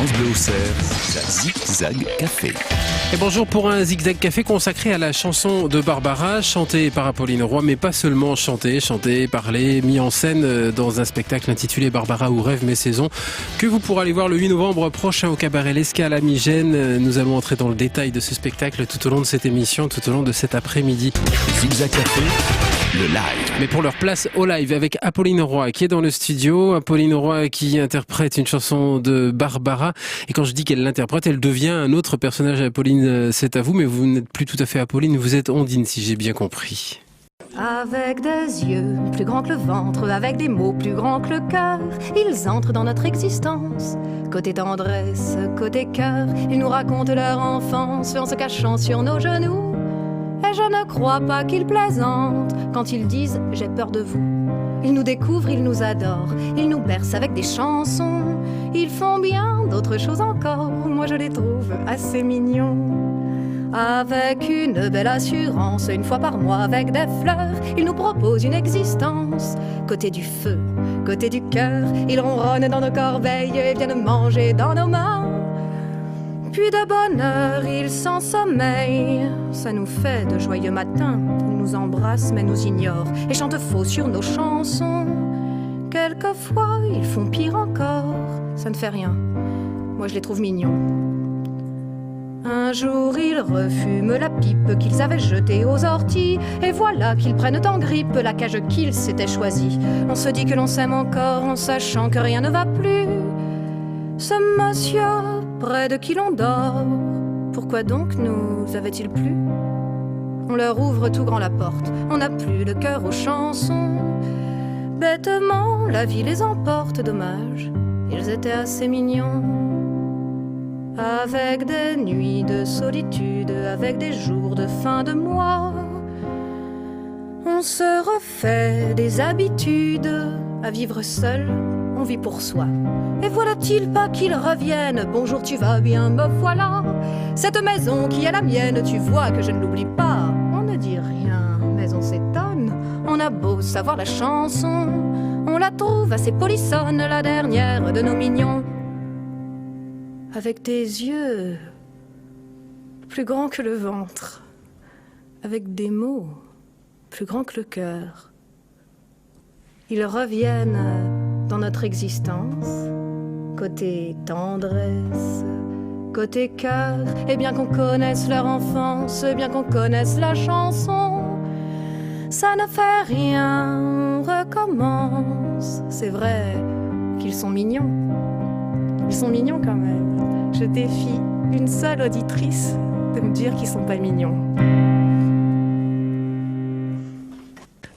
France Bleu Auxerre, la Zigzag Café. Et bonjour pour un Zigzag Café consacré à la chanson de Barbara, chantée par Apolline Roy, mais pas seulement chantée, parlée, mis en scène dans un spectacle intitulé Barbara ou Rêve mes saisons, que vous pourrez aller voir le 8 novembre prochain au cabaret L'Escale à Migène. Nous allons entrer dans le détail de ce spectacle tout au long de cette émission, tout au long de cet après-midi. Zigzag Café, le live. Mais pour leur place au live avec Apolline Roy qui est dans le studio. Apolline Roy qui interprète une chanson de Barbara. Et quand je dis qu'elle l'interprète, elle devient un autre personnage. Apolline, c'est à vous, mais vous n'êtes plus tout à fait Apolline, vous êtes Ondine, si j'ai bien compris. Avec des yeux plus grands que le ventre, avec des mots plus grands que le cœur, ils entrent dans notre existence. Côté tendresse, côté cœur, ils nous racontent leur enfance en se cachant sur nos genoux. Et je ne crois pas qu'ils plaisantent quand ils disent « j'ai peur de vous ». Ils nous découvrent, ils nous adorent, ils nous bercent avec des chansons. Ils font bien d'autres choses encore, moi je les trouve assez mignons. Avec une belle assurance, une fois par mois avec des fleurs, ils nous proposent une existence. Côté du feu, côté du cœur, ils ronronnent dans nos corbeilles et viennent manger dans nos mains. Puis de bonne heure, ils s'ensommeillent. Ça nous fait de joyeux matins. Ils nous embrassent mais nous ignorent et chantent faux sur nos chansons. Quelquefois, ils font pire encore. Ça ne fait rien. Moi, je les trouve mignons. Un jour, ils refument la pipe qu'ils avaient jetée aux orties. Et voilà qu'ils prennent en grippe la cage qu'ils s'étaient choisie. On se dit que l'on s'aime encore en sachant que rien ne va plus. Ce monsieur près de qui l'on dort, pourquoi donc nous avait-il plu? On leur ouvre tout grand la porte, on n'a plus le cœur aux chansons. Bêtement, la vie les emporte, dommage, ils étaient assez mignons. Avec des nuits de solitude, avec des jours de fin de mois, on se refait des habitudes, à vivre seul, on vit pour soi. Et voilà-t-il pas qu'ils reviennent? Bonjour, tu vas bien, me voilà. Cette maison qui est la mienne, tu vois que je ne l'oublie pas. On ne dit rien, mais on s'étonne. On a beau savoir la chanson, on la trouve assez polissonne, la dernière de nos mignons. Avec des yeux plus grands que le ventre, avec des mots plus grands que le cœur, ils reviennent dans notre existence. Côté tendresse, côté cœur, et bien qu'on connaisse leur enfance, et bien qu'on connaisse la chanson, ça ne fait rien, on recommence. C'est vrai qu'ils sont mignons, ils sont mignons quand même. Je défie une seule auditrice de me dire qu'ils sont pas mignons.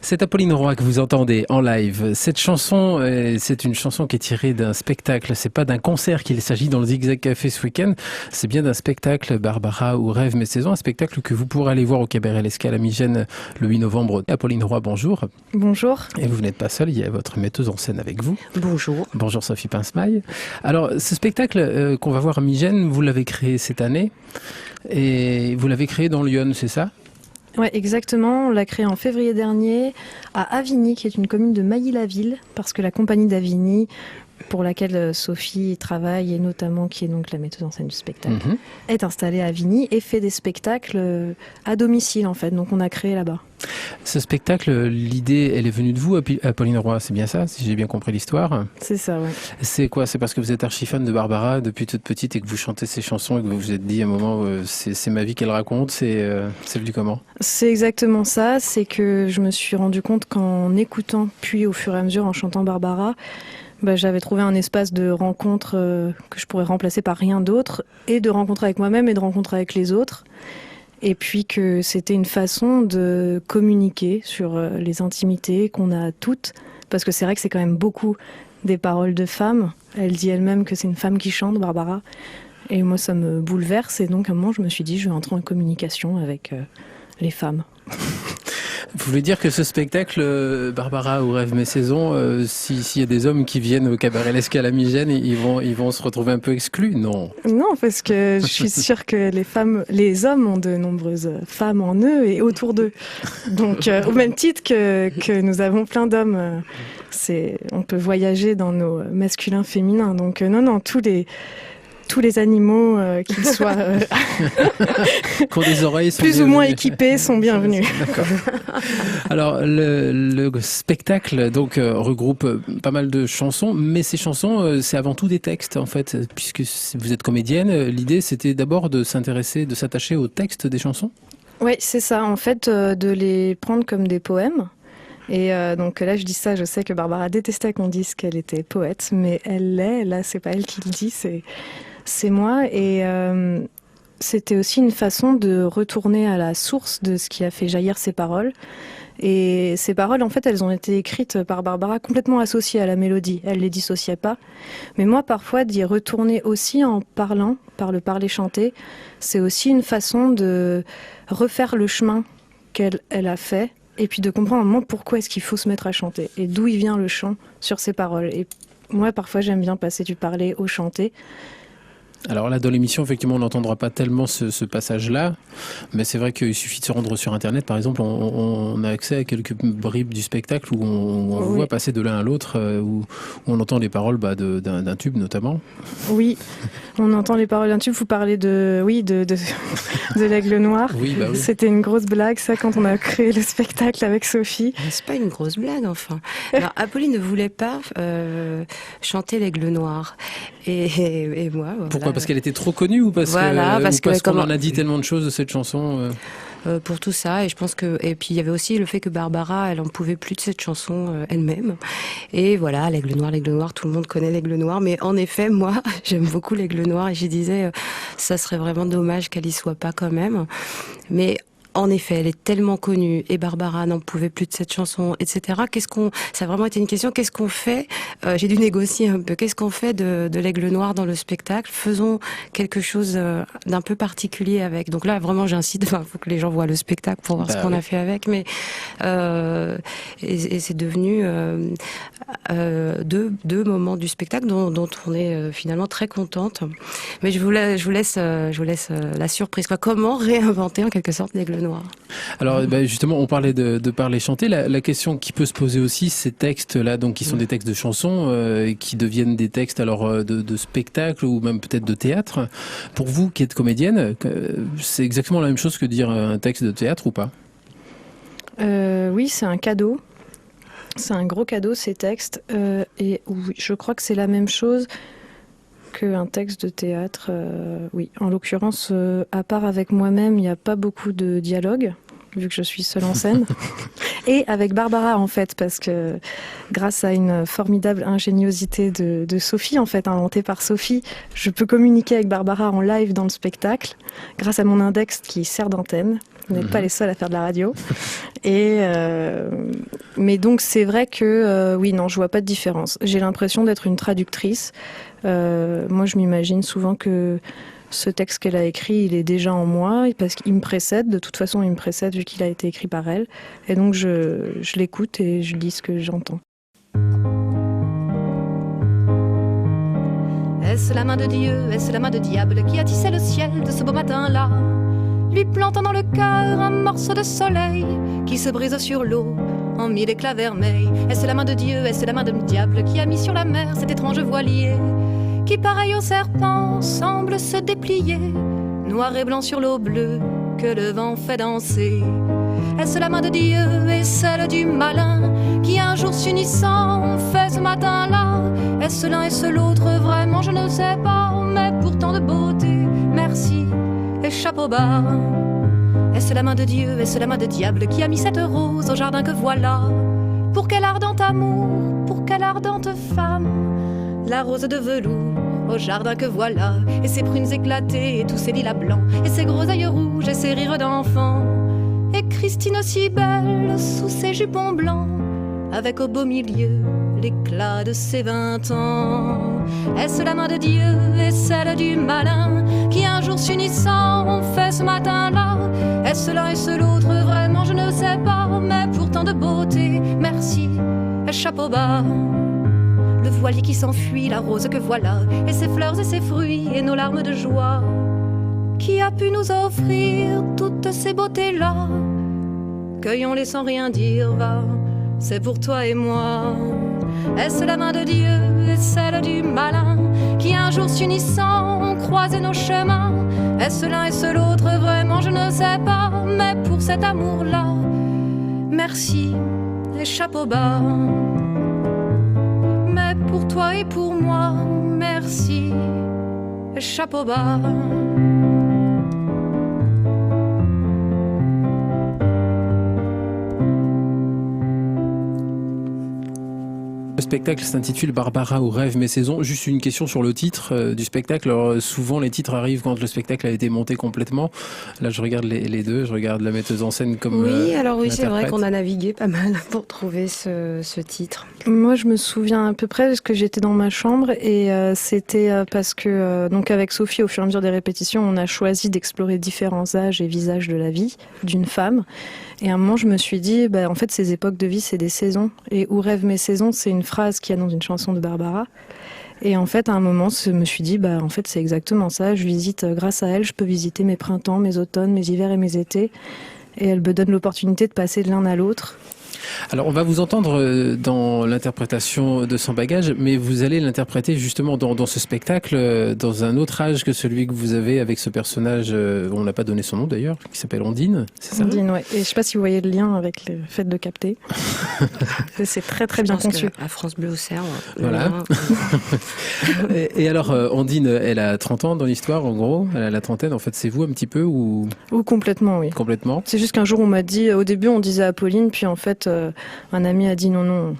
C'est Apolline Roy que vous entendez en live. Cette chanson, c'est une chanson qui est tirée d'un spectacle. C'est pas d'un concert qu'il s'agit dans le Zigzag Café ce week-end. C'est bien d'un spectacle, Barbara ou Rêve mes saisons. Un spectacle que vous pourrez aller voir au cabaret L'Escale à Migène le 8 novembre. Apolline Roy, bonjour. Bonjour. Et vous n'êtes pas seule, il y a votre metteuse en scène avec vous. Bonjour. Bonjour Sophie Pincemaille. Alors, ce spectacle qu'on va voir à Migène, vous l'avez créé cette année. Et vous l'avez créé dans Lyon, c'est ça ? Ouais, exactement. On l'a créé en février dernier à Avigny, qui est une commune de Mailly-la-Ville, parce que la compagnie d'Avigny, pour laquelle Sophie travaille, et notamment qui est donc la metteuse en scène du spectacle, est installée à Avigny et fait des spectacles à domicile en fait. Donc on a créé là-bas. Ce spectacle, l'idée, elle est venue de vous, Apolline Roy, c'est bien ça, si j'ai bien compris l'histoire? C'est ça, ouais. C'est quoi? C'est parce que vous êtes archi-fan de Barbara depuis toute petite et que vous chantez ses chansons et que vous vous êtes dit à un moment, c'est ma vie qu'elle raconte, c'est venu comment? C'est exactement ça, c'est que je me suis rendu compte qu'en écoutant, puis au fur et à mesure en chantant Barbara, j'avais trouvé un espace de rencontre que je pourrais remplacer par rien d'autre, et de rencontre avec moi-même et de rencontre avec les autres. Et puis que c'était une façon de communiquer sur les intimités qu'on a toutes, parce que c'est vrai que c'est quand même beaucoup des paroles de femmes. Elle dit elle-même que c'est une femme qui chante, Barbara, et moi ça me bouleverse, et donc à un moment je me suis dit je vais entrer en communication avec les femmes. Vous voulez dire que ce spectacle, Barbara ou Rêve mes saisons, s'il y a des hommes qui viennent au cabaret L'Escale à Migène, ils vont se retrouver un peu exclus? Non. Non, parce que je suis sûre que les hommes ont de nombreuses femmes en eux et autour d'eux. Donc, au même titre que nous avons plein d'hommes, on peut voyager dans nos masculins, féminins. Donc, non, tous tous les animaux, qu'ils soient qui ont des oreilles, sont plus ou moins bienvenus. équipés, sont bienvenus. D'accord. Alors le spectacle donc regroupe pas mal de chansons, mais ces chansons c'est avant tout des textes en fait, puisque vous êtes comédienne. L'idée c'était d'abord de s'attacher aux textes des chansons. Oui, c'est ça. En fait, de les prendre comme des poèmes. Et donc là, je dis ça, je sais que Barbara détestait qu'on dise qu'elle était poète, mais elle l'est. Là, c'est pas elle qui le dit, c'est moi. Et c'était aussi une façon de retourner à la source de ce qui a fait jaillir ces paroles. Et ces paroles, en fait, elles ont été écrites par Barbara complètement associées à la mélodie. Elle les dissociait pas. Mais moi, parfois, d'y retourner aussi en parlant, par le parler chanté, c'est aussi une façon de refaire le chemin qu'elle a fait. Et puis de comprendre un moment pourquoi est-ce qu'il faut se mettre à chanter et d'où il vient le chant sur ces paroles. Et moi, parfois, j'aime bien passer du parler au chanter. Alors là, dans l'émission, effectivement, on n'entendra pas tellement ce passage-là, mais c'est vrai qu'il suffit de se rendre sur Internet, par exemple, on a accès à quelques bribes du spectacle où on Oui. voit passer de l'un à l'autre, où on entend les paroles d'un tube notamment. Oui, on entend les paroles d'un tube. Vous parlez de l'Aigle Noir. Oui, bah oui. C'était une grosse blague, ça, quand on a créé le spectacle avec Sophie. C'est pas une grosse blague, enfin. Alors, Apolline ne voulait pas chanter l'Aigle Noir. Et moi, voilà. Pourquoi ? Parce qu'elle était trop connue ou parce qu'on en a dit tellement de choses de cette chanson pour tout ça, et je pense que, et puis il y avait aussi le fait que Barbara, elle en pouvait plus de cette chanson elle-même. Et voilà, l'Aigle Noir, tout le monde connaît l'Aigle Noir, mais en effet, moi, j'aime beaucoup l'Aigle Noir, et je disais, ça serait vraiment dommage qu'elle y soit pas quand même. Mais en effet, elle est tellement connue et Barbara n'en pouvait plus de cette chanson, etc. Ça a vraiment été une question. Qu'est-ce qu'on fait ? J'ai dû négocier un peu. Qu'est-ce qu'on fait de l'Aigle Noir dans le spectacle ? Faisons quelque chose d'un peu particulier avec. Donc là, vraiment, j'incite. Enfin, faut que les gens voient le spectacle pour voir ce qu'on a fait avec. Mais et c'est devenu deux moments du spectacle dont on est finalement très contente. Mais je vous laisse la surprise. Comment réinventer en quelque sorte l'Aigle Noir ? Alors justement, on parlait de parler chanter. La question qui peut se poser aussi, ces textes-là, donc qui sont des textes de chansons, qui deviennent des textes alors de spectacle ou même peut-être de théâtre. Pour vous, qui êtes comédienne, c'est exactement la même chose que dire un texte de théâtre ou pas ? Oui, c'est un cadeau. C'est un gros cadeau, ces textes. Et oui, je crois que c'est la même chose qu'un texte de théâtre. Oui, en l'occurrence, à part avec moi-même, il n'y a pas beaucoup de dialogue, vu que je suis seule en scène. Et avec Barbara, en fait, parce que grâce à une formidable ingéniosité de Sophie, en fait, inventée par Sophie, je peux communiquer avec Barbara en live dans le spectacle, grâce à mon index qui sert d'antenne. Vous n'êtes pas les seuls à faire de la radio. Mais donc, c'est vrai que, oui, non, je vois pas de différence. J'ai l'impression d'être une traductrice. Moi, je m'imagine souvent que ce texte qu'elle a écrit, il est déjà en moi, parce qu'il me précède. De toute façon, il me précède vu qu'il a été écrit par elle. Et donc, je l'écoute et je dis ce que j'entends. Est-ce la main de Dieu, est-ce la main de diable qui a tissé le ciel de ce beau matin-là, lui plantant dans le cœur un morceau de soleil qui se brise sur l'eau en mille éclats vermeils? Est-ce la main de Dieu, est-ce la main de diable qui a mis sur la mer cet étrange voilier qui, pareil au serpent, semble se déplier, noir et blanc sur l'eau bleue que le vent fait danser? Est-ce la main de Dieu et celle du malin qui un jour s'unissant ont fait ce matin-là? Est-ce l'un et ce l'autre? Vraiment je ne sais pas, mais pourtant de beauté, merci et chapeau bas. Est-ce la main de Dieu, est-ce la main de diable qui a mis cette rose au jardin que voilà? Pour quel ardent amour, pour quelle ardente femme, la rose de velours au jardin que voilà, et ses prunes éclatées, et tous ses lilas blancs, et ses gros yeux rouges, et ses rires d'enfant, et Christine aussi belle, sous ses jupons blancs, avec au beau milieu l'éclat de ses 20 ans. Est-ce la main de Dieu et celle du malin qui un jour s'unissant ont fait ce matin-là? Est-ce l'un et ce l'autre? Vraiment je ne sais pas, mais pourtant de beauté, merci et chapeau bas. Le voilier qui s'enfuit, la rose que voilà, et ses fleurs et ses fruits, et nos larmes de joie. Qui a pu nous offrir toutes ces beautés-là? Cueillons-les sans rien dire, va, c'est pour toi et moi. Est-ce la main de Dieu et celle du malin qui un jour jour s'unissant, croiser nos chemins. Est-ce l'un, est-ce l'autre, vraiment je ne sais pas. Mais pour cet amour-là, merci et chapeau bas. Mais pour toi et pour moi, merci et chapeau bas. Le spectacle s'intitule Barbara ou Rêve mes saisons. Juste une question sur le titre du spectacle. Alors, souvent les titres arrivent quand le spectacle a été monté complètement. Là je regarde les deux, je regarde la metteuse en scène comme oui, alors oui, c'est vrai qu'on a navigué pas mal pour trouver ce titre. Moi je me souviens à peu près parce que j'étais dans ma chambre et c'était parce que donc avec Sophie au fur et à mesure des répétitions on a choisi d'explorer différents âges et visages de la vie d'une femme. Et à un moment, je me suis dit, en fait, ces époques de vie, c'est des saisons. Et où rêvent mes saisons, c'est une phrase qu'il y a dans une chanson de Barbara. Et en fait, à un moment, je me suis dit, en fait, c'est exactement ça. Je visite, grâce à elle, je peux visiter mes printemps, mes automnes, mes hivers et mes étés. Et elle me donne l'opportunité de passer de l'un à l'autre. Alors on va vous entendre dans l'interprétation de Sans Bagage, mais vous allez l'interpréter justement dans ce spectacle, dans un autre âge que celui que vous avez avec ce personnage, on n'a pas donné son nom d'ailleurs, qui s'appelle Ondine, c'est ça ? Ondine, ouais. Et je ne sais pas si vous voyez le lien avec le fait de capter. C'est très très bien conçu. À France Bleu au Cerf. Voilà. Et alors Ondine, elle a 30 ans dans l'histoire en gros, elle a la trentaine, en fait c'est vous un petit peu ou complètement, oui. Complètement. C'est juste qu'un jour on m'a dit, au début on disait Apolline, puis en fait un ami a dit non,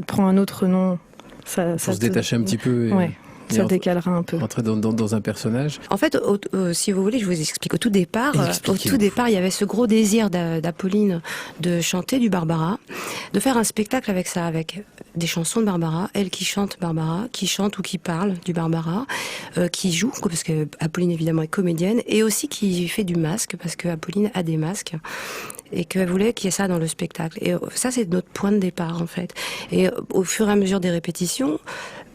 prends un autre nom. Ça se détacher un petit peu. Ouais. Ça décalera un peu. Entrer dans un personnage. En fait, si vous voulez, je vous explique. Au tout départ, il y avait ce gros désir d'Apolline de chanter du Barbara, de faire un spectacle avec ça, avec des chansons de Barbara, elle qui chante Barbara, qui chante ou qui parle du Barbara, qui joue, parce que Apolline évidemment est comédienne, et aussi qui fait du masque, parce que Apolline a des masques. Et qu'elle voulait qu'il y ait ça dans le spectacle. Et ça, c'est notre point de départ, en fait. Et au fur et à mesure des répétitions,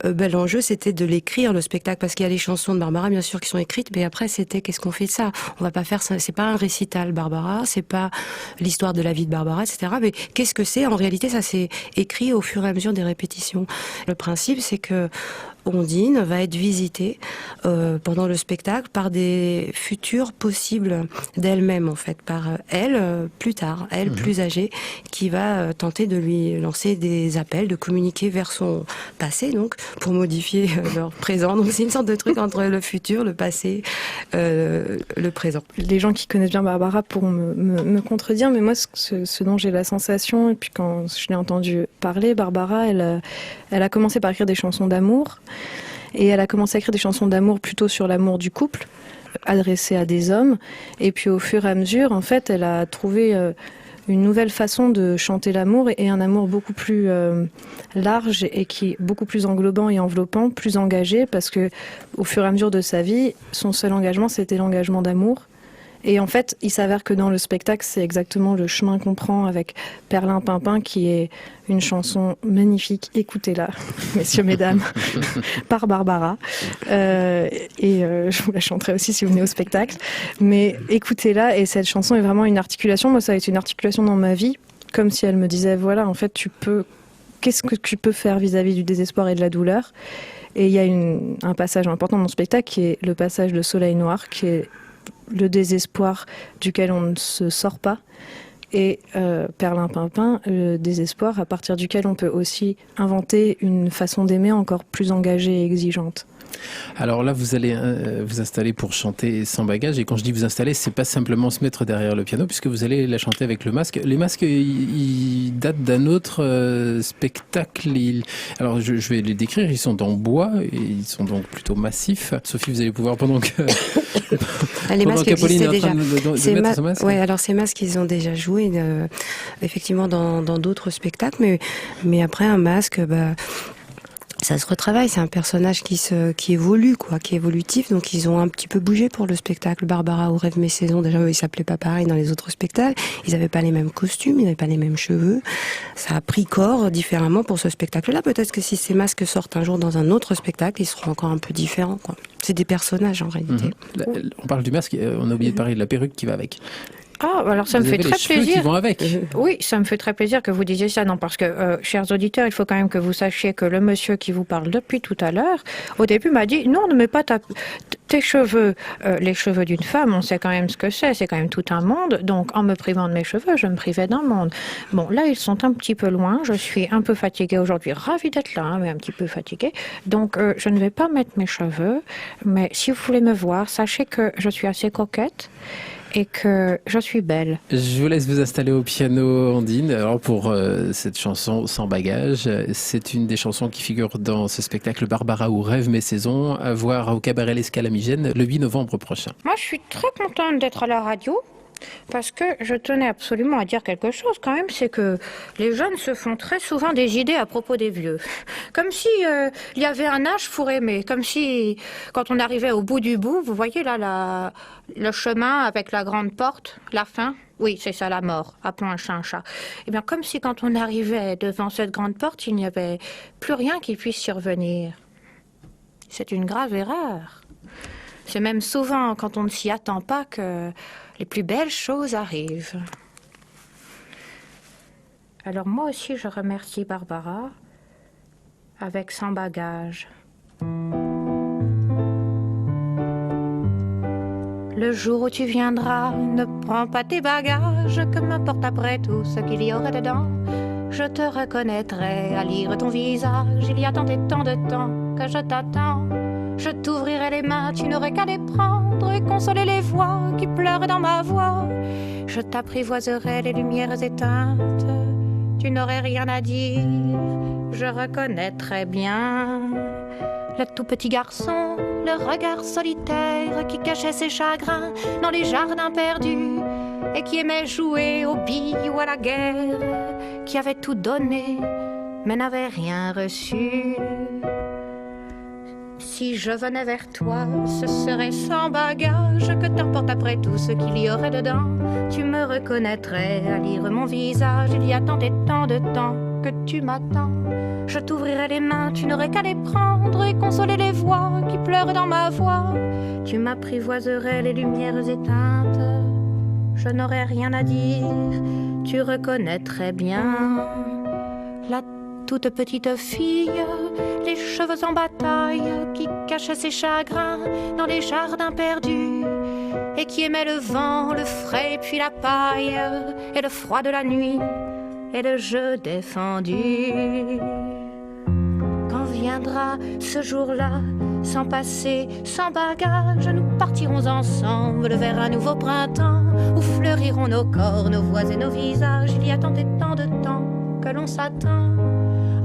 l'enjeu, c'était de l'écrire, le spectacle, parce qu'il y a les chansons de Barbara, bien sûr, qui sont écrites, mais après, c'était qu'est-ce qu'on fait de ça ? On va pas faire ça, c'est pas un récital Barbara, c'est pas l'histoire de la vie de Barbara, etc. Mais qu'est-ce que c'est ? En réalité, ça s'est écrit au fur et à mesure des répétitions. Le principe, c'est que Ondine va être visitée pendant le spectacle par des futurs possibles d'elle-même, en fait, par elle plus tard, elle plus âgée, qui va tenter de lui lancer des appels, de communiquer vers son passé, donc, pour modifier leur présent. Donc c'est une sorte de truc entre le futur, le passé, le présent. Les gens qui connaissent bien Barbara pourront me contredire, mais moi, ce dont j'ai la sensation, et puis quand je l'ai entendu parler, Barbara, elle a commencé par écrire des chansons d'amour. Et elle a commencé à écrire des chansons d'amour plutôt sur l'amour du couple, adressées à des hommes. Et puis au fur et à mesure, en fait, elle a trouvé une nouvelle façon de chanter l'amour et un amour beaucoup plus large et qui est beaucoup plus englobant et enveloppant, plus engagé, parce que au fur et à mesure de sa vie, son seul engagement, c'était l'engagement d'amour. Et en fait, il s'avère que dans le spectacle, c'est exactement le chemin qu'on prend avec Perlin Pimpin, qui est une chanson magnifique. Écoutez-la, messieurs, mesdames, par Barbara. Je vous la chanterai aussi si vous venez au spectacle. Mais écoutez-la, et cette chanson est vraiment une articulation. Moi, ça a été une articulation dans ma vie, comme si elle me disait, voilà, en fait, qu'est-ce que tu peux faire vis-à-vis du désespoir et de la douleur ? Et il y a un passage important dans le spectacle, qui est le passage de Soleil Noir, qui est le désespoir duquel on ne se sort pas, et Perlin Pimpin, le désespoir à partir duquel on peut aussi inventer une façon d'aimer encore plus engagée et exigeante. Alors là, vous allez vous installer pour chanter Sans Bagage. Et quand je dis vous installer, c'est pas simplement se mettre derrière le piano, puisque vous allez la chanter avec le masque. Les masques, ils datent d'un autre spectacle. Alors je vais les décrire. Ils sont en bois et ils sont donc plutôt massifs. Sophie, vous allez pouvoir pendant que les masques existaient déjà. De mettre son masque. Ouais, alors ces masques, ils ont déjà joué effectivement dans d'autres spectacles, mais après un masque, ça se retravaille, c'est un personnage qui évolue, qui est évolutif, donc ils ont un petit peu bougé pour le spectacle. Barbara ou Rêve mes saisons, déjà ils s'appelaient pas pareil dans les autres spectacles, ils avaient pas les mêmes costumes, ils n'avaient pas les mêmes cheveux, ça a pris corps différemment pour ce spectacle-là. Peut-être que si ces masques sortent un jour dans un autre spectacle, ils seront encore un peu différents, quoi. C'est des personnages en réalité. On parle du masque, on a oublié de parler de la perruque qui va avec. Ah, alors ça me Vous fait avez très les cheveux plaisir. qui vont avec. Oui, ça me fait très plaisir que vous disiez ça. Non, parce que, chers auditeurs, il faut quand même que vous sachiez que le monsieur qui vous parle depuis tout à l'heure, au début m'a dit, non, ne mets pas tes cheveux. Les cheveux d'une femme, on sait quand même ce que c'est quand même tout un monde. Donc, en me privant de mes cheveux, je me privais d'un monde. Bon, là, ils sont un petit peu loin. Je suis un peu fatiguée aujourd'hui. Ravie d'être là, mais un petit peu fatiguée. Donc, je ne vais pas mettre mes cheveux. Mais si vous voulez me voir, sachez que je suis assez coquette et que je suis belle. Je vous laisse vous installer au piano, Ondine. Alors pour cette chanson Sans bagage, c'est une des chansons qui figure dans ce spectacle Barbara ou Rêve mes saisons, à voir au Cabaret L'Escale à Migène le 8 novembre prochain. Moi, je suis très contente d'être à la radio. Parce que je tenais absolument à dire quelque chose quand même, c'est que les jeunes se font très souvent des idées à propos des vieux. Comme si il y avait un âge pour aimer, comme si quand on arrivait au bout du bout, vous voyez là le chemin avec la grande porte, la fin. Oui, c'est ça, la mort. Appelons un chat un chat. Eh bien, comme si quand on arrivait devant cette grande porte, il n'y avait plus rien qui puisse survenir. C'est une grave erreur. C'est même souvent quand on ne s'y attend pas que les plus belles choses arrivent. Alors moi aussi, je remercie Barbara avec Sans bagage. Le jour où tu viendras, ne prends pas tes bagages, que m'importe après tout ce qu'il y aurait dedans. Je te reconnaîtrai à lire ton visage, il y a tant et tant de temps que je t'attends. Je t'ouvrirai les mains, tu n'aurais qu'à les prendre et consoler les voix qui pleurent dans ma voix. Je t'apprivoiserai les lumières éteintes, tu n'aurais rien à dire, je reconnaîtrais bien. Le tout petit garçon, le regard solitaire qui cachait ses chagrins dans les jardins perdus et qui aimait jouer aux billes ou à la guerre, qui avait tout donné mais n'avait rien reçu. Si je venais vers toi, ce serait sans bagage, que t'importe après tout ce qu'il y aurait dedans. Tu me reconnaîtrais à lire mon visage, il y a tant et tant de temps que tu m'attends. Je t'ouvrirai les mains, tu n'aurais qu'à les prendre et consoler les voix qui pleurent dans ma voix. Tu m'apprivoiserais les lumières éteintes, je n'aurais rien à dire, tu reconnaîtrais bien. La toute petite fille, les cheveux en bataille, qui cachait ses chagrins dans les jardins perdus, et qui aimait le vent, le frais, puis la paille, et le froid de la nuit, et le jeu défendu. Quand viendra ce jour-là, sans passé, sans bagage, nous partirons ensemble vers un nouveau printemps, où fleuriront nos corps, nos voix et nos visages. Il y a tant et tant de temps que l'on s'attend.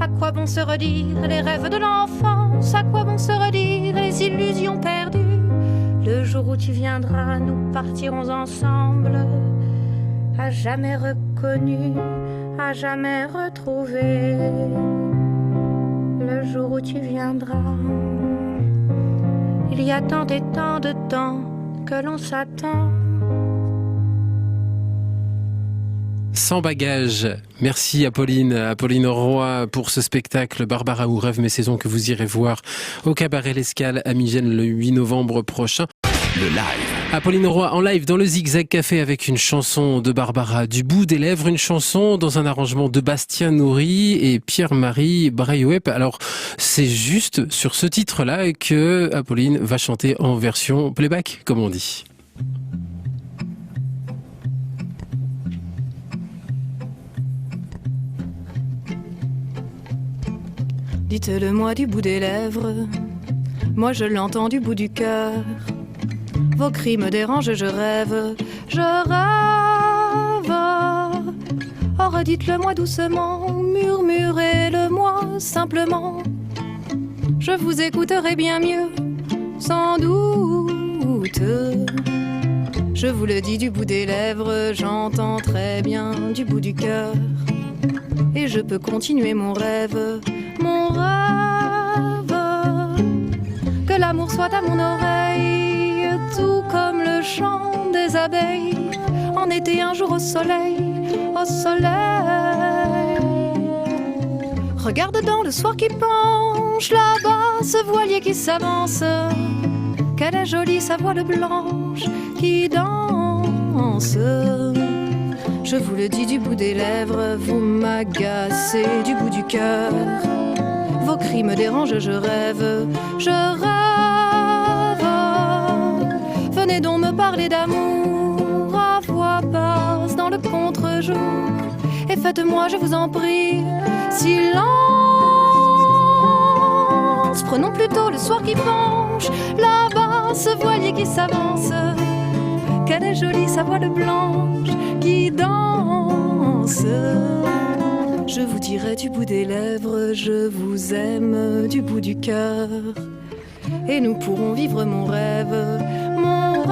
À quoi bon se redire les rêves de l'enfance? À quoi bon se redire les illusions perdues? Le jour où tu viendras, nous partirons ensemble, à jamais reconnus, à jamais retrouvés. Le jour où tu viendras, il y a tant et tant de temps que l'on s'attend. Sans bagage. Merci Apolline Roy pour ce spectacle Barbara ou Rêve mes saisons que vous irez voir au Cabaret L'Escale à Migène le 8 novembre prochain. Le live. Apolline Roy en live dans le Zigzag Café avec une chanson de Barbara du bout des lèvres, une chanson dans un arrangement de Bastien Nourri et Pierre-Marie Braillowep. Alors c'est juste sur ce titre-là que Apolline va chanter en version playback, comme on dit. Dites-le-moi du bout des lèvres, moi je l'entends du bout du cœur. Vos cris me dérangent, je rêve, je rêve. Oh, redites-le-moi doucement, murmurez-le-moi simplement. Je vous écouterai bien mieux, sans doute. Je vous le dis du bout des lèvres, j'entends très bien du bout du cœur. Et je peux continuer mon rêve, mon rêve. Que l'amour soit à mon oreille, tout comme le chant des abeilles. En été un jour au soleil, au soleil. Regarde dans le soir qui penche, là-bas ce voilier qui s'avance. Quelle est jolie sa voile blanche qui danse. danse. Je vous le dis du bout des lèvres, vous m'agacez du bout du cœur. Vos cris me dérangent, je rêve, je rêve. Venez donc me parler d'amour à voix basse dans le contre-jour. Et faites-moi, je vous en prie, silence. Prenons plutôt le soir qui penche, là-bas ce voilier qui s'avance. Quelle est jolie sa voile blanche qui danse. Je vous dirai du bout des lèvres, je vous aime du bout du cœur. Et nous pourrons vivre mon rêve, mon rêve.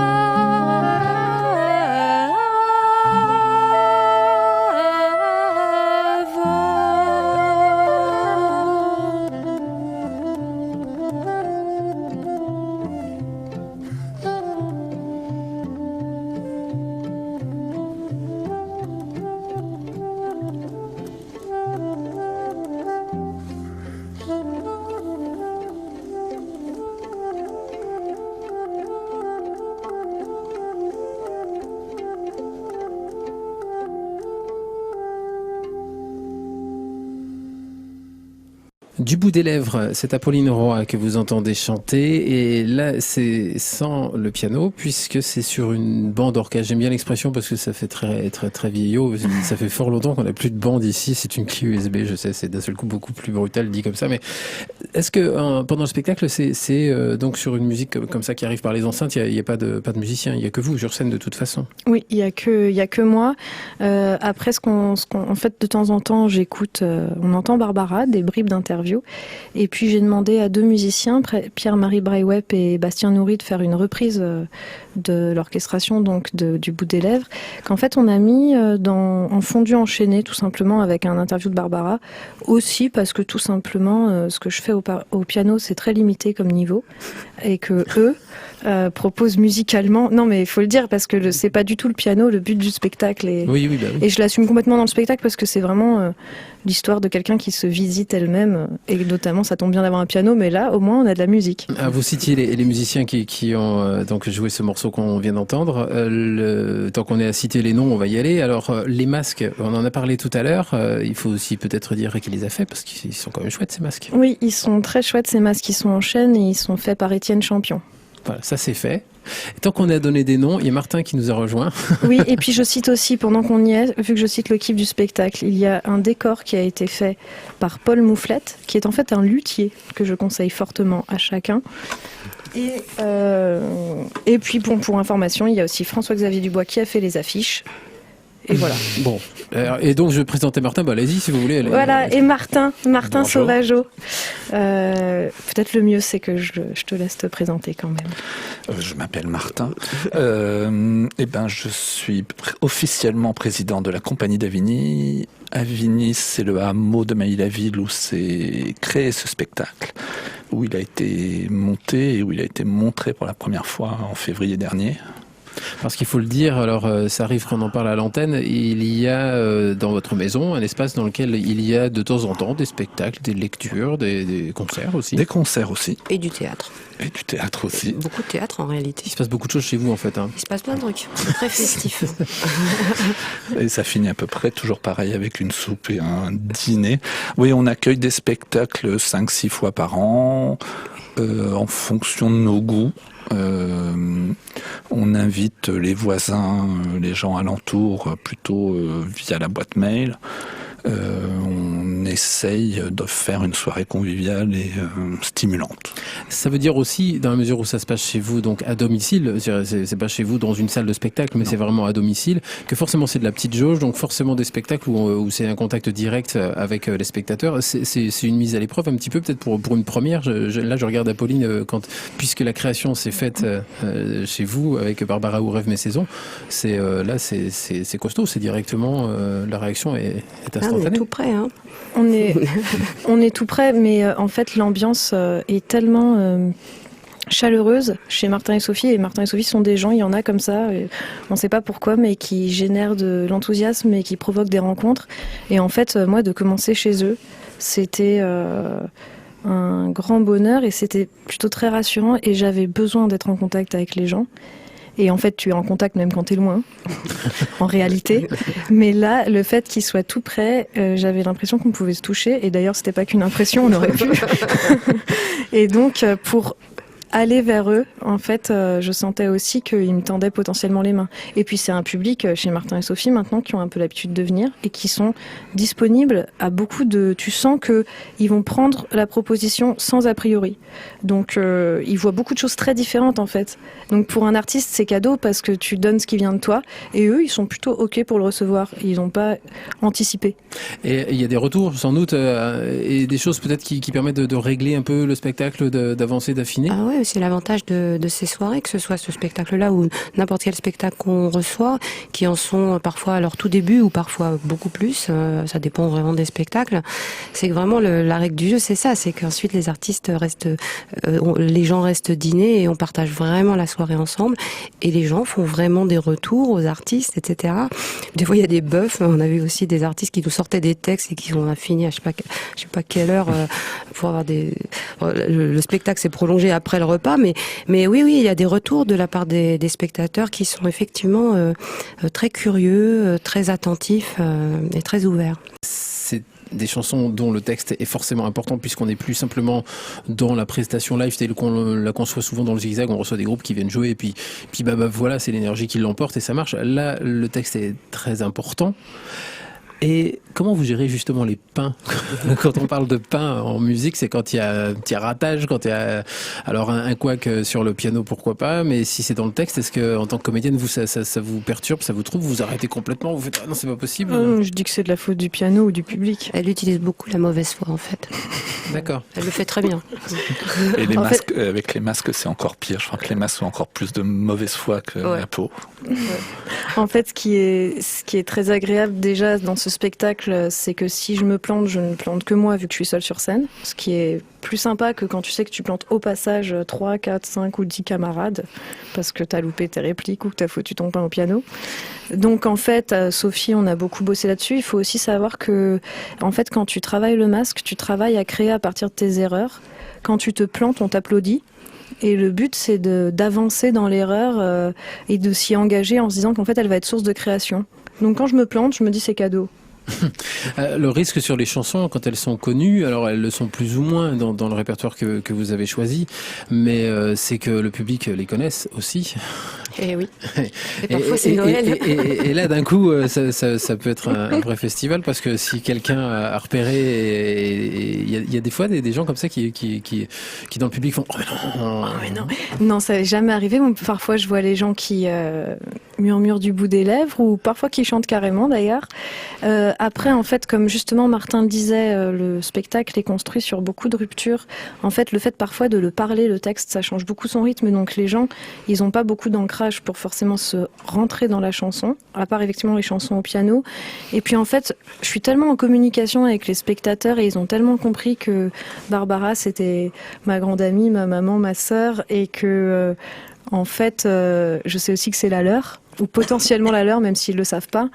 Du bout des lèvres, c'est Apolline Roy que vous entendez chanter, et là c'est sans le piano puisque c'est sur une bande orchestre. J'aime bien l'expression parce que ça fait très vieillot. Ça fait fort longtemps qu'on n'a plus de bande ici. C'est une clé USB, je sais, c'est d'un seul coup beaucoup plus brutal dit comme ça. Mais est-ce que pendant le spectacle, c'est donc sur une musique comme ça qui arrive par les enceintes, il y a pas de musicien, il y a que vous sur scène de toute façon. Oui, il y a que moi. Après, en fait, de temps en temps, j'écoute. On entend Barbara, des bribes d'interviews. Et puis j'ai demandé à 2 musiciens, Pierre-Marie Braillweb et Bastien Nourri, de faire une reprise de l'orchestration donc du bout des lèvres, qu'en fait on a mis en fondu enchaîné tout simplement avec un interview de Barbara, aussi parce que tout simplement ce que je fais au piano c'est très limité comme niveau et que eux proposent musicalement, non mais il faut le dire parce que c'est pas du tout le piano le but du spectacle oui. Et je l'assume complètement dans le spectacle parce que c'est vraiment l'histoire de quelqu'un qui se visite elle-même et notamment ça tombe bien d'avoir un piano mais là au moins on a de la musique. Vous citiez les musiciens qui ont donc joué ce morceau qu'on vient d'entendre. Tant qu'on est à citer les noms, on va y aller. Alors, les masques, on en a parlé tout à l'heure. Il faut aussi peut-être dire qui les a faits, parce qu'ils sont quand même chouettes, ces masques. Oui, ils sont très chouettes, ces masques. Ils sont en chêne et ils sont faits par Étienne Champion. Voilà, ça c'est fait. Et tant qu'on a donné des noms, il y a Martin qui nous a rejoint. Oui, et puis je cite aussi, pendant qu'on y est, vu que je cite le clip du spectacle, il y a un décor qui a été fait par Paul Mouflette, qui est en fait un luthier, que je conseille fortement à chacun. Et puis bon, pour information, il y a aussi François-Xavier Dubois qui a fait les affiches. Et voilà. Bon, et donc je vais présenter Martin, allez-y si vous voulez. Voilà, et Martin Sauvageau. Peut-être le mieux c'est que je te laisse te présenter quand même. Je m'appelle Martin. Je suis officiellement président de la compagnie d'Avigny. Avigny, c'est le hameau de Mailly-la-Ville où s'est créé ce spectacle, où il a été monté et où il a été montré pour la première fois en février dernier. Parce qu'il faut le dire, alors ça arrive qu'on en parle à l'antenne, il y a dans votre maison un espace dans lequel il y a de temps en temps des spectacles, des lectures, des concerts aussi. Des concerts aussi. Et du théâtre. Et du théâtre aussi. Beaucoup de théâtre en réalité. Il se passe beaucoup de choses chez vous en fait. Il se passe plein de trucs, c'est très festif. Et ça finit à peu près toujours pareil avec une soupe et un dîner. Oui, on accueille des spectacles 5-6 fois par an, en fonction de nos goûts. On invite les voisins, les gens alentours, plutôt via la boîte mail. On essaye de faire une soirée conviviale et stimulante. Ça veut dire aussi, dans la mesure où ça se passe chez vous, donc à domicile, c'est pas chez vous dans une salle de spectacle, mais c'est vraiment à domicile, que forcément c'est de la petite jauge, donc forcément des spectacles où c'est un contact direct avec les spectateurs. C'est une mise à l'épreuve un petit peu, peut-être pour une première. Là, je regarde Apolline, puisque la création s'est faite chez vous avec Barbara ou Rêve mes saisons, c'est costaud, c'est directement la réaction est instantanée. On est tout près, hein. On est tout près, mais en fait l'ambiance est tellement chaleureuse chez Martin et Sophie. Et Martin et Sophie sont des gens, il y en a comme ça, on ne sait pas pourquoi, mais qui génèrent de l'enthousiasme et qui provoquent des rencontres. Et en fait, moi, de commencer chez eux, c'était un grand bonheur et c'était plutôt très rassurant. Et j'avais besoin d'être en contact avec les gens. Et en fait, tu es en contact même quand tu es loin, en réalité. Mais là, le fait qu'ils soient tout près, j'avais l'impression qu'on pouvait se toucher. Et d'ailleurs, c'était pas qu'une impression, on aurait pu. Et donc, pour aller vers eux, en fait, je sentais aussi qu'ils me tendaient potentiellement les mains. Et puis c'est un public chez Martin et Sophie maintenant qui ont un peu l'habitude de venir et qui sont disponibles à beaucoup de... Tu sens que ils vont prendre la proposition sans a priori. Donc ils voient beaucoup de choses très différentes en fait. Donc pour un artiste c'est cadeau parce que tu donnes ce qui vient de toi et eux ils sont plutôt ok pour le recevoir. Ils n'ont pas anticipé. Et il y a des retours sans doute et des choses peut-être qui permettent de régler un peu le spectacle, d'avancer, d'affiner. Ah ouais, c'est l'avantage de ces soirées, que ce soit ce spectacle-là ou n'importe quel spectacle qu'on reçoit, qui en sont parfois à leur tout début ou parfois beaucoup plus, ça dépend vraiment des spectacles. C'est que vraiment la règle du jeu, c'est ça, c'est qu'ensuite les artistes restent, les gens restent dîner et on partage vraiment la soirée ensemble et les gens font vraiment des retours aux artistes, etc. Des fois il y a des bœufs, on a vu aussi des artistes qui nous sortaient des textes et qui ont fini à je sais pas quelle heure pour avoir le spectacle s'est prolongé après le repas, mais oui, il y a des retours de la part des spectateurs qui sont effectivement très curieux, très attentifs et très ouverts. C'est des chansons dont le texte est forcément important puisqu'on n'est plus simplement dans la prestation live telle qu'on la conçoit souvent dans le zigzag, on reçoit des groupes qui viennent jouer et puis voilà, c'est l'énergie qui l'emporte et ça marche. Là, le texte est très important. Et comment vous gérez justement les pains? Quand on parle de pain en musique, c'est quand il y a un petit ratage, quand il y a alors un couac sur le piano, pourquoi pas, mais si c'est dans le texte, est-ce que en tant que comédienne, vous ça vous perturbe, ça vous trouble, vous arrêtez complètement, vous faites ah non c'est pas possible? Je dis que c'est de la faute du piano ou du public. Elle utilise beaucoup la mauvaise foi en fait. D'accord. Elle le fait très bien. Et les masques, avec les masques, c'est encore pire. Je crois que les masques ont encore plus de mauvaise foi que la peau. Ouais. En fait, ce qui est très agréable déjà dans ce spectacle, c'est que si je me plante, je ne plante que moi vu que je suis seule sur scène, ce qui est plus sympa que quand tu sais que tu plantes au passage 3, 4, 5 ou 10 camarades parce que t'as loupé tes répliques ou que t'as foutu ton pain au piano. Donc en fait, Sophie, on a beaucoup bossé là-dessus. Il faut aussi savoir que en fait, quand tu travailles le masque, tu travailles à créer à partir de tes erreurs. Quand tu te plantes, on t'applaudit. Et le but, c'est d'avancer dans l'erreur et de s'y engager en se disant qu'en fait, elle va être source de création. Donc quand je me plante, je me dis c'est cadeau. Le risque sur les chansons, quand elles sont connues, alors elles le sont plus ou moins dans le répertoire que vous avez choisi, mais c'est que le public les connaisse aussi. Et oui. Et parfois c'est Noël. Et là, d'un coup, ça peut être un vrai festival parce que si quelqu'un a repéré, il y a des fois des gens comme ça qui dans le public font oh mais non. Non, ça n'est jamais arrivé. Parfois, je vois les gens qui murmurent du bout des lèvres ou parfois qui chantent carrément d'ailleurs. Après, en fait, comme justement Martin le disait, le spectacle est construit sur beaucoup de ruptures. En fait, le fait parfois de le parler, le texte, ça change beaucoup son rythme. Donc les gens, ils n'ont pas beaucoup d'ancrage pour forcément se rentrer dans la chanson, à part effectivement les chansons au piano. Et puis en fait, je suis tellement en communication avec les spectateurs et ils ont tellement compris que Barbara, c'était ma grande amie, ma maman, ma sœur, et que en fait, je sais aussi que c'est la leur, ou potentiellement la leur, même s'ils le savent pas,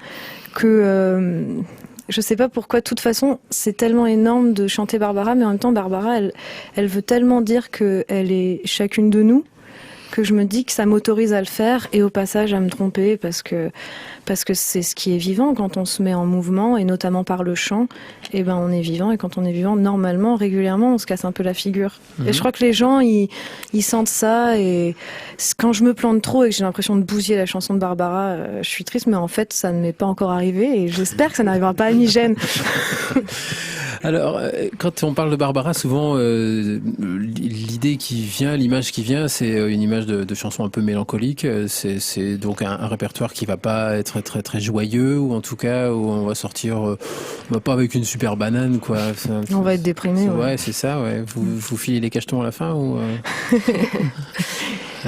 que je sais pas pourquoi, de toute façon, c'est tellement énorme de chanter Barbara, mais en même temps, Barbara, elle veut tellement dire qu'elle est chacune de nous, que je me dis que ça m'autorise à le faire et au passage à me tromper parce que c'est ce qui est vivant quand on se met en mouvement et notamment par le chant, et ben on est vivant et quand on est vivant, normalement, régulièrement, on se casse un peu la figure. Et je crois que les gens, ils sentent ça et quand je me plante trop et que j'ai l'impression de bousiller la chanson de Barbara, je suis triste, mais en fait, ça ne m'est pas encore arrivé et j'espère que ça n'arrivera pas à Migène. Alors, quand on parle de Barbara, souvent, l'idée qui vient, l'image qui vient, c'est une image de chanson un peu mélancolique. C'est donc un répertoire qui va pas être très très joyeux, ou en tout cas où on va sortir, pas avec une super banane, quoi. On va être déprimé. Ouais, c'est ça. Ouais. Vous filez les cachetons à la fin ou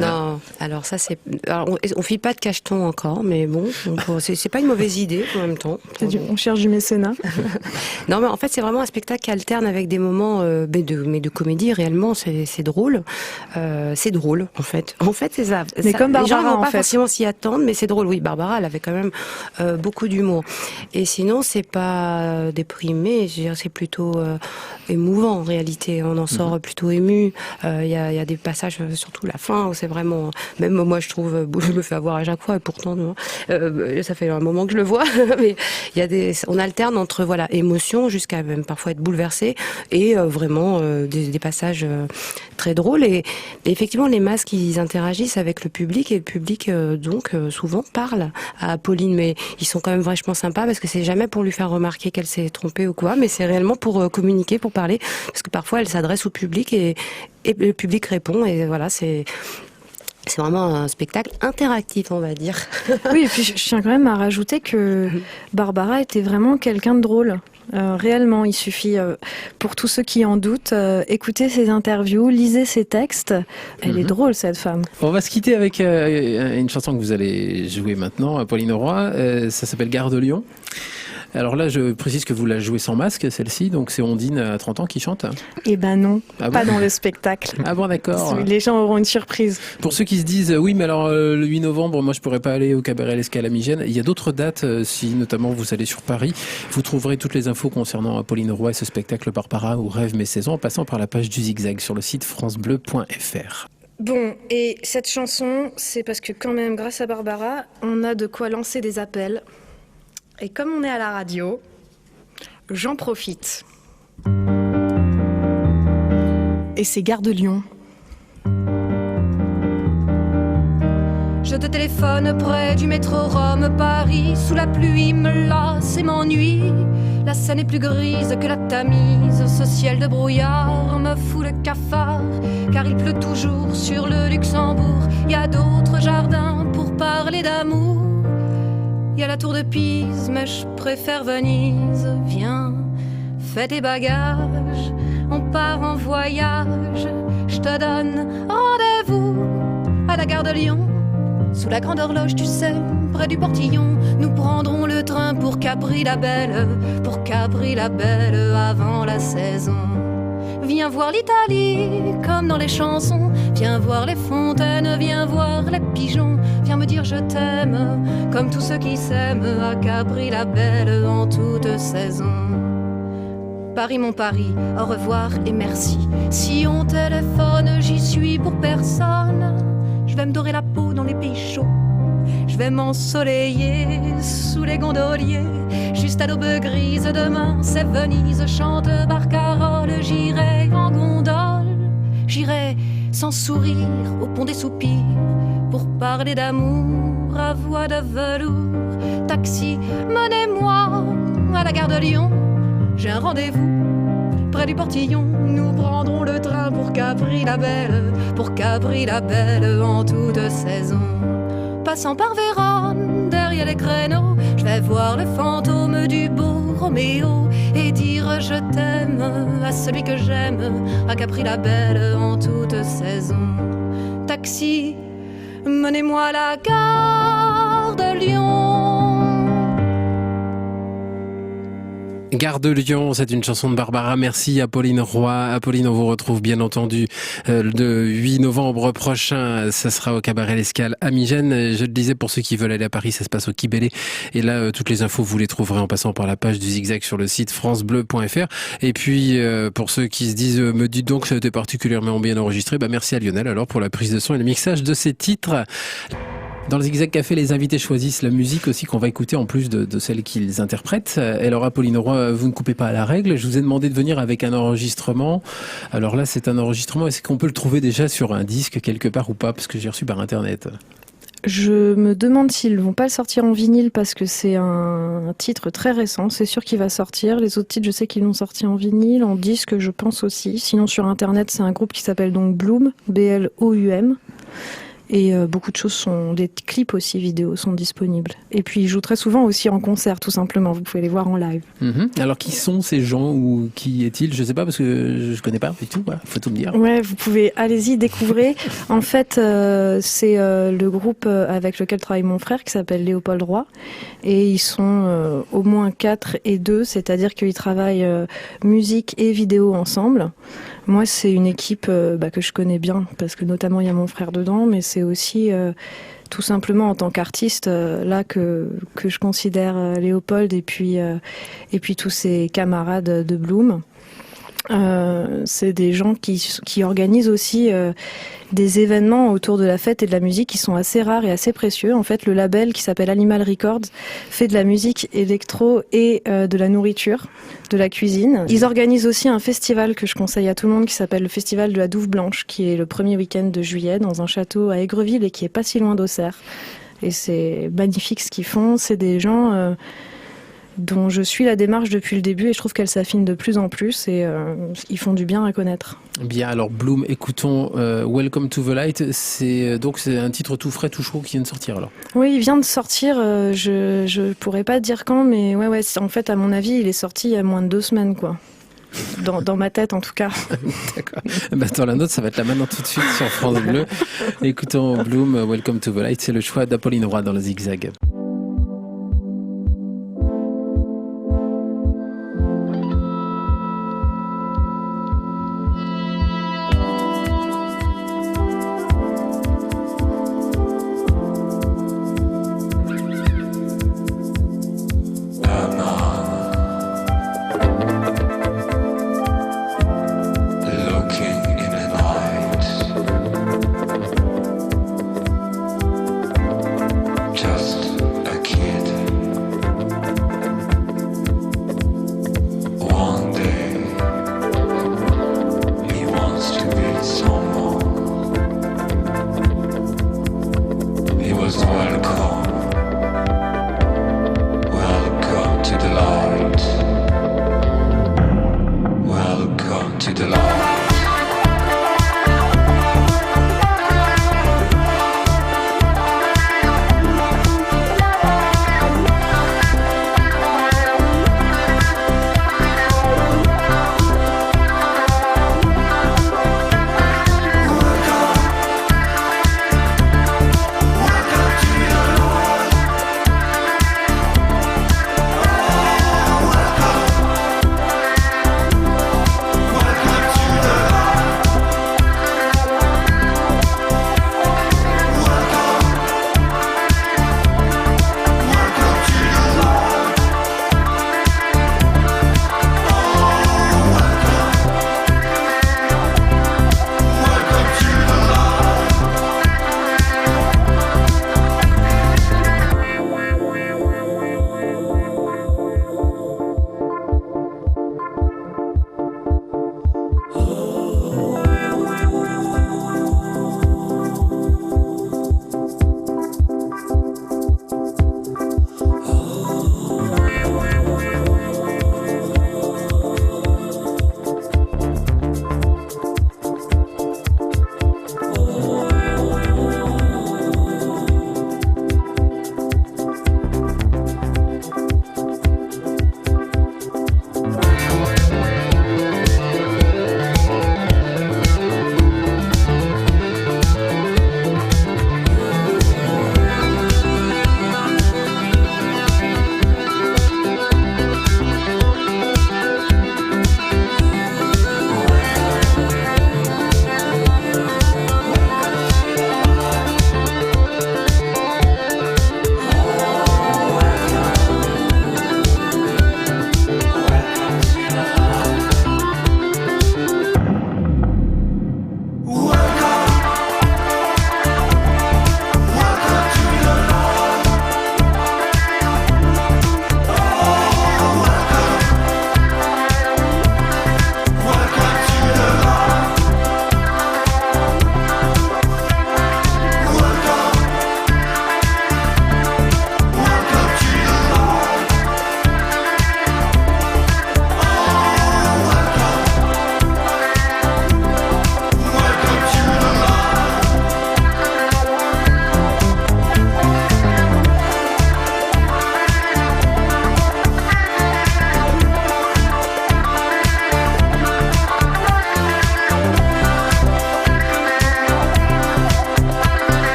Non, alors ça c'est. Alors, on file pas de cachetons encore, mais bon, c'est pas une mauvaise idée en même temps. On cherche du mécénat. Non, mais en fait c'est vraiment un spectacle qui alterne avec des moments, mais de comédie. Réellement, c'est drôle. C'est drôle en fait. En fait, c'est ça. Mais comme Barbara, les gens vont pas en fait. forcément s'y attendre, mais c'est drôle. Oui, Barbara, elle avait quand même beaucoup d'humour. Et sinon, c'est pas déprimé. Je dirais, c'est plutôt émouvant en réalité. On en sort plutôt ému. Il y a des passages, surtout la fin. c'est vraiment, même moi je trouve, je me fais avoir à chaque fois et pourtant ça fait un moment que je le vois, mais on alterne entre voilà émotion jusqu'à même parfois être bouleversé et vraiment des passages très drôles et effectivement les masques ils interagissent avec le public et le public donc souvent parle à Pauline, mais ils sont quand même vachement sympas parce que c'est jamais pour lui faire remarquer qu'elle s'est trompée ou quoi, mais c'est réellement pour communiquer, pour parler, parce que parfois elle s'adresse au public et le public répond et voilà, c'est vraiment un spectacle interactif, on va dire. Oui, et puis je tiens quand même à rajouter que Barbara était vraiment quelqu'un de drôle. Réellement, il suffit, pour tous ceux qui en doutent, écoutez ses interviews, lisez ses textes. Elle est drôle, cette femme. On va se quitter avec une chanson que vous allez jouer maintenant, Pauline Roy. Ça s'appelle Gare de Lyon. Alors là, je précise que vous la jouez sans masque, celle-ci, donc c'est Ondine à 30 ans qui chante. Eh ben non, Ah pas bon dans le spectacle. Ah bon, d'accord. Les gens auront une surprise. Pour ceux qui se disent, oui, mais alors le 8 novembre, moi je pourrais pas aller au Cabaret L'Escale à Migène. Il y a d'autres dates, si notamment vous allez sur Paris. Vous trouverez toutes les infos concernant Pauline Roy et ce spectacle Barbara ou Rêve mes saisons en passant par la page du Zigzag sur le site francebleu.fr. Bon, et cette chanson, c'est parce que quand même, grâce à Barbara, on a de quoi lancer des appels. Et comme on est à la radio, j'en profite. Et c'est Gare de Lyon. Je te téléphone près du métro Rome-Paris. Sous la pluie me lasse et m'ennuie. La Seine est plus grise que la Tamise. Ce ciel de brouillard me fout le cafard. Car il pleut toujours sur le Luxembourg. Il y a d'autres jardins pour parler d'amour. Il y a la tour de Pise, mais je préfère Venise. Viens, fais tes bagages, on part en voyage. Je te donne rendez-vous à la gare de Lyon. Sous la grande horloge, tu sais, près du portillon. Nous prendrons le train pour Capri-la-Belle avant la saison. Viens voir l'Italie, comme dans les chansons. Viens voir les fontaines, viens voir les pigeons. Viens me dire je t'aime, comme tous ceux qui s'aiment à Capri-la-Belle en toute saison. Paris mon Paris, au revoir et merci. Si on téléphone, j'y suis pour personne. Je vais me dorer la peau dans les pays chauds. Je vais m'ensoleiller sous les gondoliers. Juste à l'aube grise demain, c'est Venise. Chante Barcarolle, j'irai en gondole. J'irai sans sourire au pont des soupirs pour parler d'amour à voix de velours. Taxi, menez-moi à la gare de Lyon. J'ai un rendez-vous près du portillon. Nous prendrons le train pour Capri-la-Belle en toute saison. Passant par Vérone, derrière les créneaux, je vais voir le fantôme du beau Roméo et dire je t'aime à celui que j'aime à Capri-la-Belle en toute saison. Taxi, menez-moi à la gare de Lyon. Gare de Lyon, c'est une chanson de Barbara. Merci à Pauline Roy. Apolline, on vous retrouve bien entendu le 8 novembre prochain. Ça sera au Cabaret L'Escale à Migène. Je le disais, pour ceux qui veulent aller à Paris, ça se passe au Kibélé. Et là, toutes les infos, vous les trouverez en passant par la page du Zigzag sur le site francebleu.fr. Et puis, pour ceux qui se disent, me dites donc que ça a été particulièrement bien enregistré, merci à Lionel alors pour la prise de son et le mixage de ces titres. Dans le Zigzag Café, les invités choisissent la musique aussi qu'on va écouter en plus de celle qu'ils interprètent. Et alors, Pauline Roy, vous ne coupez pas à la règle. Je vous ai demandé de venir avec un enregistrement. Alors là, c'est un enregistrement. Est-ce qu'on peut le trouver déjà sur un disque quelque part ou pas? Parce que j'ai reçu par Internet. Je me demande s'ils ne vont pas le sortir en vinyle parce que c'est un titre très récent. C'est sûr qu'il va sortir. Les autres titres, je sais qu'ils l'ont sorti en vinyle, en disque, je pense aussi. Sinon, sur Internet, c'est un groupe qui s'appelle donc Bloom, B-L-O-U-M. Et beaucoup de choses sont, des clips aussi vidéo sont disponibles. Et puis ils jouent très souvent aussi en concert, tout simplement. Vous pouvez les voir en live. Alors qui sont ces gens ou qui est-il? Je sais pas parce que je connais pas du tout. Faut tout me dire. Ouais, vous pouvez, allez-y, découvrez. En fait, c'est le groupe avec lequel travaille mon frère qui s'appelle Léopold Roy. Et ils sont au moins 4 et 2, c'est-à-dire qu'ils travaillent musique et vidéo ensemble. Moi, c'est une équipe que je connais bien, parce que notamment il y a mon frère dedans, mais c'est aussi tout simplement en tant qu'artiste là que je considère Léopold et puis tous ses camarades de Bloom. C'est des gens qui organisent aussi des événements autour de la fête et de la musique qui sont assez rares et assez précieux. En fait, le label qui s'appelle Animal Records fait de la musique électro et de la nourriture, de la cuisine. Ils organisent aussi un festival que je conseille à tout le monde qui s'appelle le Festival de la Douve Blanche, qui est le premier week-end de juillet dans un château à Aigreville et qui est pas si loin d'Auxerre. Et c'est magnifique ce qu'ils font. C'est des gens dont je suis la démarche depuis le début et je trouve qu'elle s'affine de plus en plus et ils font du bien à connaître. Bien, alors Bloom, écoutons Welcome to the Light. C'est un titre tout frais, tout chaud qui vient de sortir alors. Oui, il vient de sortir. Je pourrais pas dire quand, mais ouais. En fait, à mon avis, il est sorti il y a moins de 2 semaines, quoi. Dans ma tête, en tout cas. D'accord. Dans la note, ça va être là maintenant tout de suite sur France Bleu. Écoutons Bloom, Welcome to the Light. C'est le choix d'Apolline Roy dans le Zigzag.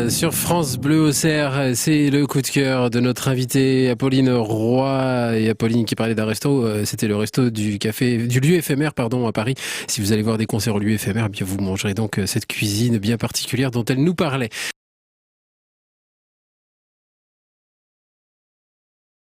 Sur France Bleu Auxerre, c'est le coup de cœur de notre invitée Apolline Roy. Et Apolline qui parlait d'un resto, c'était le resto du lieu éphémère à Paris. Si vous allez voir des concerts au lieu éphémère, bien vous mangerez donc cette cuisine bien particulière dont elle nous parlait.